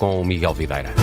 com o Miguel Videira.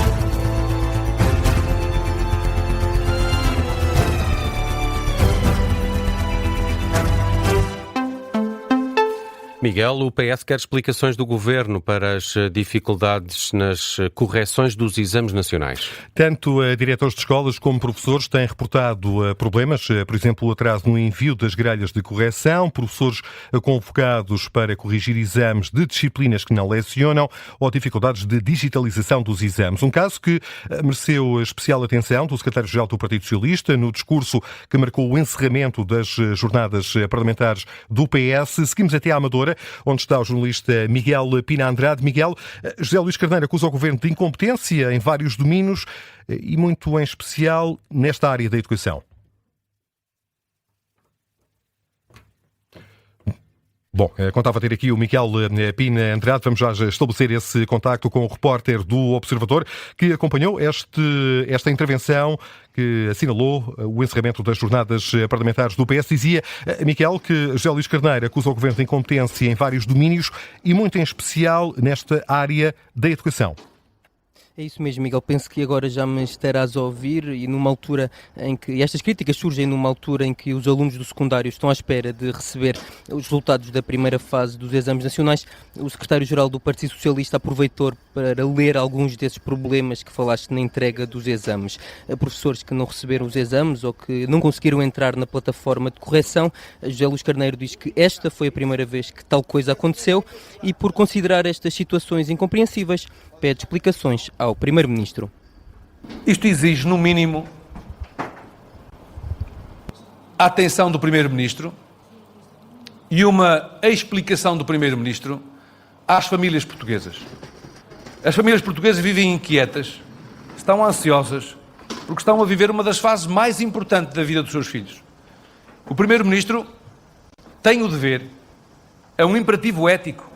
Miguel, o PS quer explicações do Governo para as dificuldades nas correções dos exames nacionais. Tanto diretores de escolas como professores têm reportado problemas, por exemplo, o atraso no envio das grelhas de correção, professores convocados para corrigir exames de disciplinas que não lecionam ou dificuldades de digitalização dos exames. Um caso que mereceu especial atenção do secretário-geral do Partido Socialista no discurso que marcou o encerramento das jornadas parlamentares do PS. Seguimos até à Amadora, onde está o jornalista Miguel Pina Andrade. Miguel, José Luís Carneiro acusa o Governo de incompetência em vários domínios e muito em especial nesta área da educação. Bom, contava ter aqui o Miguel Pina Andrade. Vamos já estabelecer esse contacto com o repórter do Observador que acompanhou esta intervenção que assinalou o encerramento das jornadas parlamentares do PS. Dizia, Miguel, que José Luís Carneiro acusa o Governo de incompetência em vários domínios e muito em especial nesta área da educação. É isso mesmo, Miguel. Penso que agora já me estarás a ouvir e numa altura em que... E estas críticas surgem numa altura em que os alunos do secundário estão à espera de receber os resultados da primeira fase dos exames nacionais. O secretário-geral do Partido Socialista aproveitou para ler alguns desses problemas que falaste na entrega dos exames. Professores que não receberam os exames ou que não conseguiram entrar na plataforma de correção. José Luís Carneiro diz que esta foi a primeira vez que tal coisa aconteceu e, por considerar estas situações incompreensíveis, pede explicações ao Primeiro-Ministro. Isto exige, no mínimo, a atenção do Primeiro-Ministro e uma explicação do Primeiro-Ministro às famílias portuguesas. As famílias portuguesas vivem inquietas, estão ansiosas, porque estão a viver uma das fases mais importantes da vida dos seus filhos. O Primeiro-Ministro tem o dever, é um imperativo ético,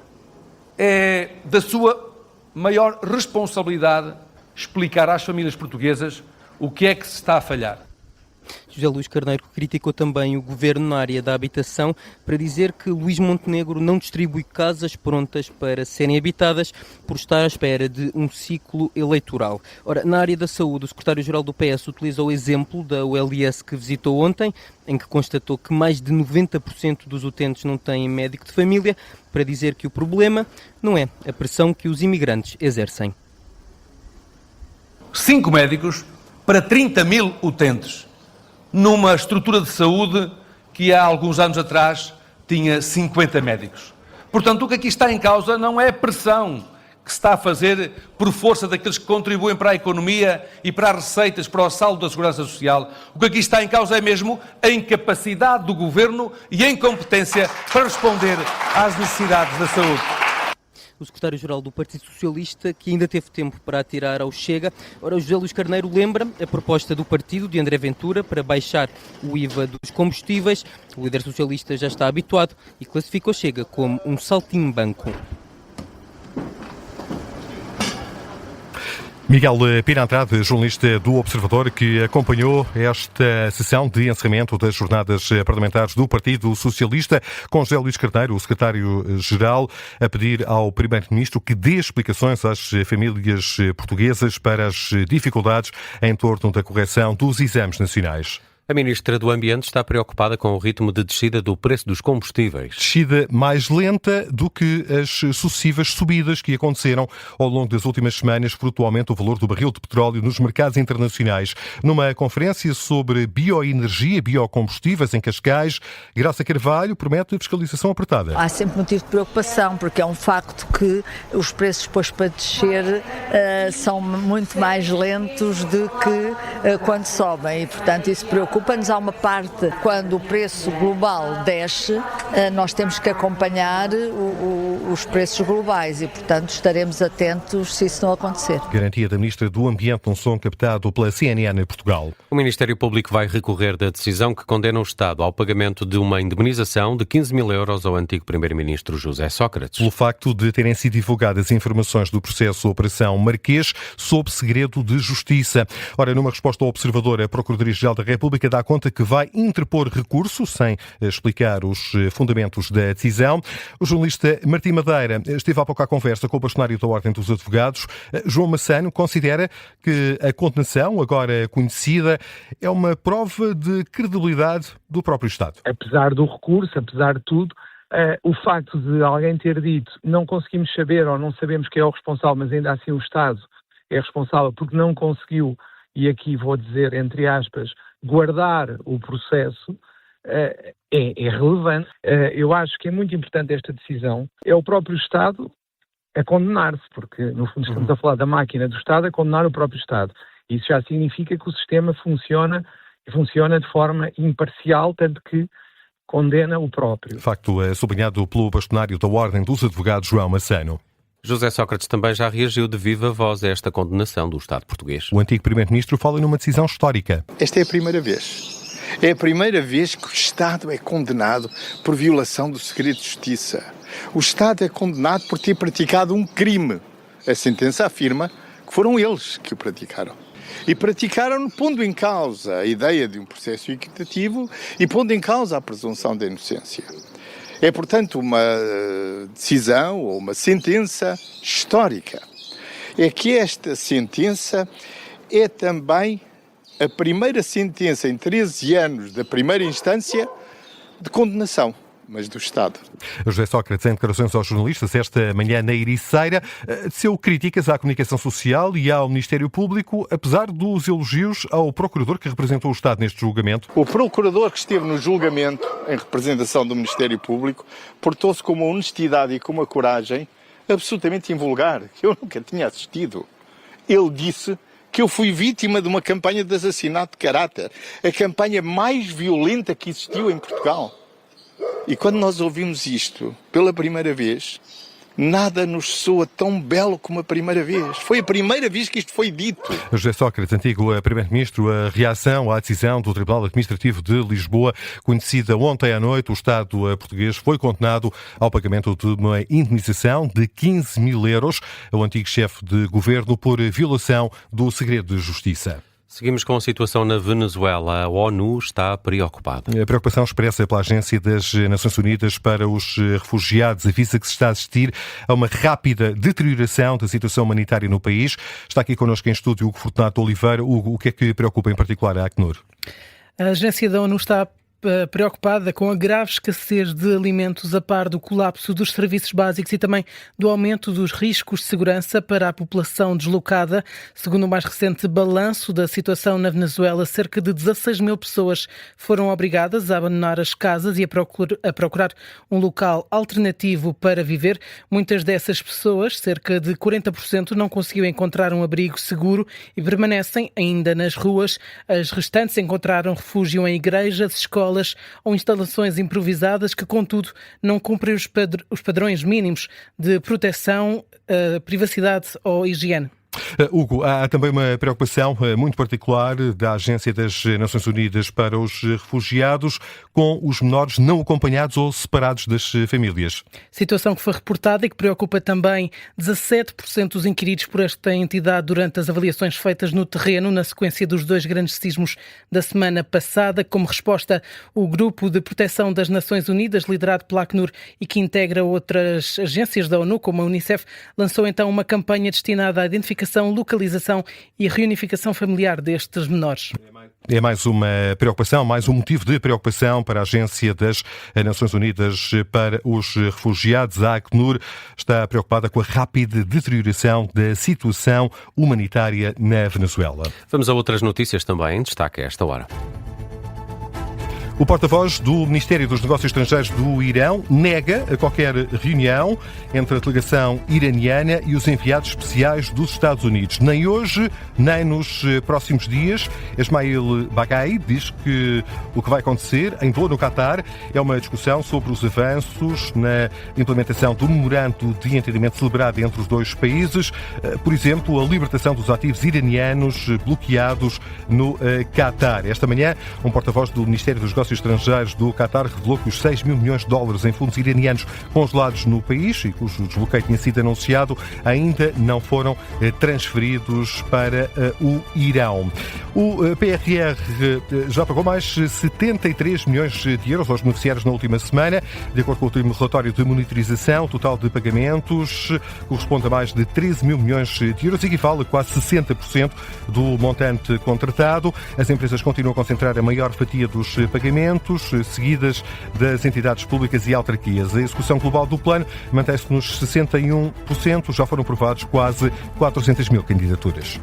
é da sua maior responsabilidade explicar às famílias portuguesas o que é que se está a falhar. José Luís Carneiro criticou também o Governo na área da habitação para dizer que Luís Montenegro não distribui casas prontas para serem habitadas por estar à espera de um ciclo eleitoral. Ora, na área da saúde, o secretário-geral do PS utilizou o exemplo da ULS que visitou ontem, em que constatou que mais de 90% dos utentes não têm médico de família, para dizer que o problema não é a pressão que os imigrantes exercem. 5 médicos para 30 mil utentes, numa estrutura de saúde que há alguns anos atrás tinha 50 médicos. Portanto, o que aqui está em causa não é a pressão que se está a fazer por força daqueles que contribuem para a economia e para as receitas, para o saldo da Segurança Social. O que aqui está em causa é mesmo a incapacidade do Governo e a incompetência para responder às necessidades da saúde. O secretário-geral do Partido Socialista, que ainda teve tempo para atirar ao Chega. Ora, o José Luís Carneiro lembra a proposta do partido de André Ventura para baixar o IVA dos combustíveis. O líder socialista já está habituado e classifica o Chega como um saltimbanco. Miguel Pina Andrade, jornalista do Observador, que acompanhou esta sessão de encerramento das jornadas parlamentares do Partido Socialista, com José Luís Carneiro, o secretário-geral, a pedir ao Primeiro-Ministro que dê explicações às famílias portuguesas para as dificuldades em torno da correção dos exames nacionais. A Ministra do Ambiente está preocupada com o ritmo de descida do preço dos combustíveis. Descida mais lenta do que as sucessivas subidas que aconteceram ao longo das últimas semanas, fruto do aumento do valor do barril de petróleo nos mercados internacionais. Numa conferência sobre bioenergia e biocombustíveis em Cascais, Graça Carvalho promete fiscalização apertada. Há sempre motivo de preocupação, porque é um facto que os preços depois para descer são muito mais lentos do que quando sobem e, portanto, isso preocupa-nos. Há uma parte, quando o preço global desce, nós temos que acompanhar os preços globais e, portanto, estaremos atentos se isso não acontecer. Garantia da Ministra do Ambiente num som captado pela CNN em Portugal. O Ministério Público vai recorrer da decisão que condena o Estado ao pagamento de uma indemnização de 15 mil euros ao antigo Primeiro-Ministro José Sócrates. Pelo facto de terem sido divulgadas informações do processo Operação Marquês sob segredo de justiça. Ora, numa resposta ao Observador, a Procuradoria-Geral da República República dá conta que vai interpor recurso, sem explicar os fundamentos da decisão. O jornalista Martim Madeira esteve há pouco à conversa com o bastonário da Ordem dos Advogados. João Massano considera que a condenação, agora conhecida, é uma prova de credibilidade do próprio Estado. Apesar do recurso, apesar de tudo, o facto de alguém ter dito não conseguimos saber ou não sabemos quem é o responsável, mas ainda assim o Estado é responsável porque não conseguiu, e aqui vou dizer entre aspas, guardar o processo, é relevante. Eu acho que é muito importante esta decisão. É o próprio Estado a condenar-se, porque no fundo estamos a falar da máquina do Estado a condenar o próprio Estado. Isso já significa que o sistema funciona de forma imparcial, tanto que condena o próprio. Facto sublinhado pelo bastonário da Ordem dos Advogados, João Massano. José Sócrates também já reagiu de viva voz a esta condenação do Estado português. O antigo Primeiro-Ministro fala numa decisão histórica. Esta é a primeira vez. É a primeira vez que o Estado é condenado por violação do segredo de justiça. O Estado é condenado por ter praticado um crime. A sentença afirma que foram eles que o praticaram. E praticaram pondo em causa a ideia de um processo equitativo e pondo em causa a presunção da inocência. É, portanto, uma decisão ou uma sentença histórica. É que esta sentença é também a primeira sentença em 13 anos da primeira instância de condenação, mas do Estado. José Sócrates, em declarações aos jornalistas esta manhã na Ericeira, teceu críticas à comunicação social e ao Ministério Público, apesar dos elogios ao procurador que representou o Estado neste julgamento. O procurador que esteve no julgamento, em representação do Ministério Público, portou-se com uma honestidade e com uma coragem absolutamente invulgar, que eu nunca tinha assistido. Ele disse que eu fui vítima de uma campanha de assassinato de caráter, a campanha mais violenta que existiu em Portugal. E quando nós ouvimos isto pela primeira vez, nada nos soa tão belo como a primeira vez. Foi a primeira vez que isto foi dito. José Sócrates, antigo Primeiro-Ministro, a reação à decisão do Tribunal Administrativo de Lisboa, conhecida ontem à noite, o Estado português foi condenado ao pagamento de uma indemnização de 15 mil euros ao antigo chefe de governo por violação do segredo de justiça. Seguimos com a situação na Venezuela. A ONU está preocupada. A preocupação expressa pela Agência das Nações Unidas para os Refugiados avisa que se está a assistir a uma rápida deterioração da situação humanitária no país. Está aqui connosco em estúdio Hugo Fortunato Oliveira. Hugo, o que é que preocupa em particular a Acnur? A agência da ONU está preocupada com a grave escassez de alimentos a par do colapso dos serviços básicos e também do aumento dos riscos de segurança para a população deslocada. Segundo o mais recente balanço da situação na Venezuela, cerca de 16 mil pessoas foram obrigadas a abandonar as casas e a procurar um local alternativo para viver. Muitas dessas pessoas, cerca de 40%, não conseguiram encontrar um abrigo seguro e permanecem ainda nas ruas. As restantes encontraram refúgio em igrejas, escolas ou instalações improvisadas que, contudo, não cumprem os padrões mínimos de proteção, privacidade ou higiene. Hugo, há também uma preocupação muito particular da Agência das Nações Unidas para os Refugiados com os menores não acompanhados ou separados das famílias. Situação que foi reportada e que preocupa também 17% dos inquiridos por esta entidade durante as avaliações feitas no terreno na sequência dos 2 grandes sismos da semana passada. Como resposta, o Grupo de Proteção das Nações Unidas, liderado pela Acnur e que integra outras agências da ONU, como a Unicef, lançou então uma campanha destinada à identificação, localização e reunificação familiar destes menores. É mais uma preocupação, mais um motivo de preocupação para a Agência das Nações Unidas para os Refugiados. A Acnur está preocupada com a rápida deterioração da situação humanitária na Venezuela. Vamos a outras notícias também em destaque a esta hora. O porta-voz do Ministério dos Negócios Estrangeiros do Irão nega a qualquer reunião entre a delegação iraniana e os enviados especiais dos Estados Unidos. Nem hoje, nem nos próximos dias. Esmail Baghai diz que o que vai acontecer em Doha, no Qatar, é uma discussão sobre os avanços na implementação do memorando de entendimento celebrado entre os 2 países. Por exemplo, a libertação dos ativos iranianos bloqueados no Qatar. Esta manhã, um porta-voz do Ministério dos Negócios Negócios Estrangeiros do Qatar revelou que os 6 mil milhões de dólares em fundos iranianos congelados no país e cujo desbloqueio tinha sido anunciado ainda não foram transferidos para o Irão. O PRR já pagou mais 73 milhões de euros aos beneficiários na última semana. De acordo com o último relatório de monitorização, o total de pagamentos corresponde a mais de 13 mil milhões de euros e equivale a quase 60% do montante contratado. As empresas continuam a concentrar a maior fatia dos pagamentos, seguidas das entidades públicas e autarquias. A execução global do plano mantém-se nos 61%, já foram aprovados quase 400 mil candidaturas.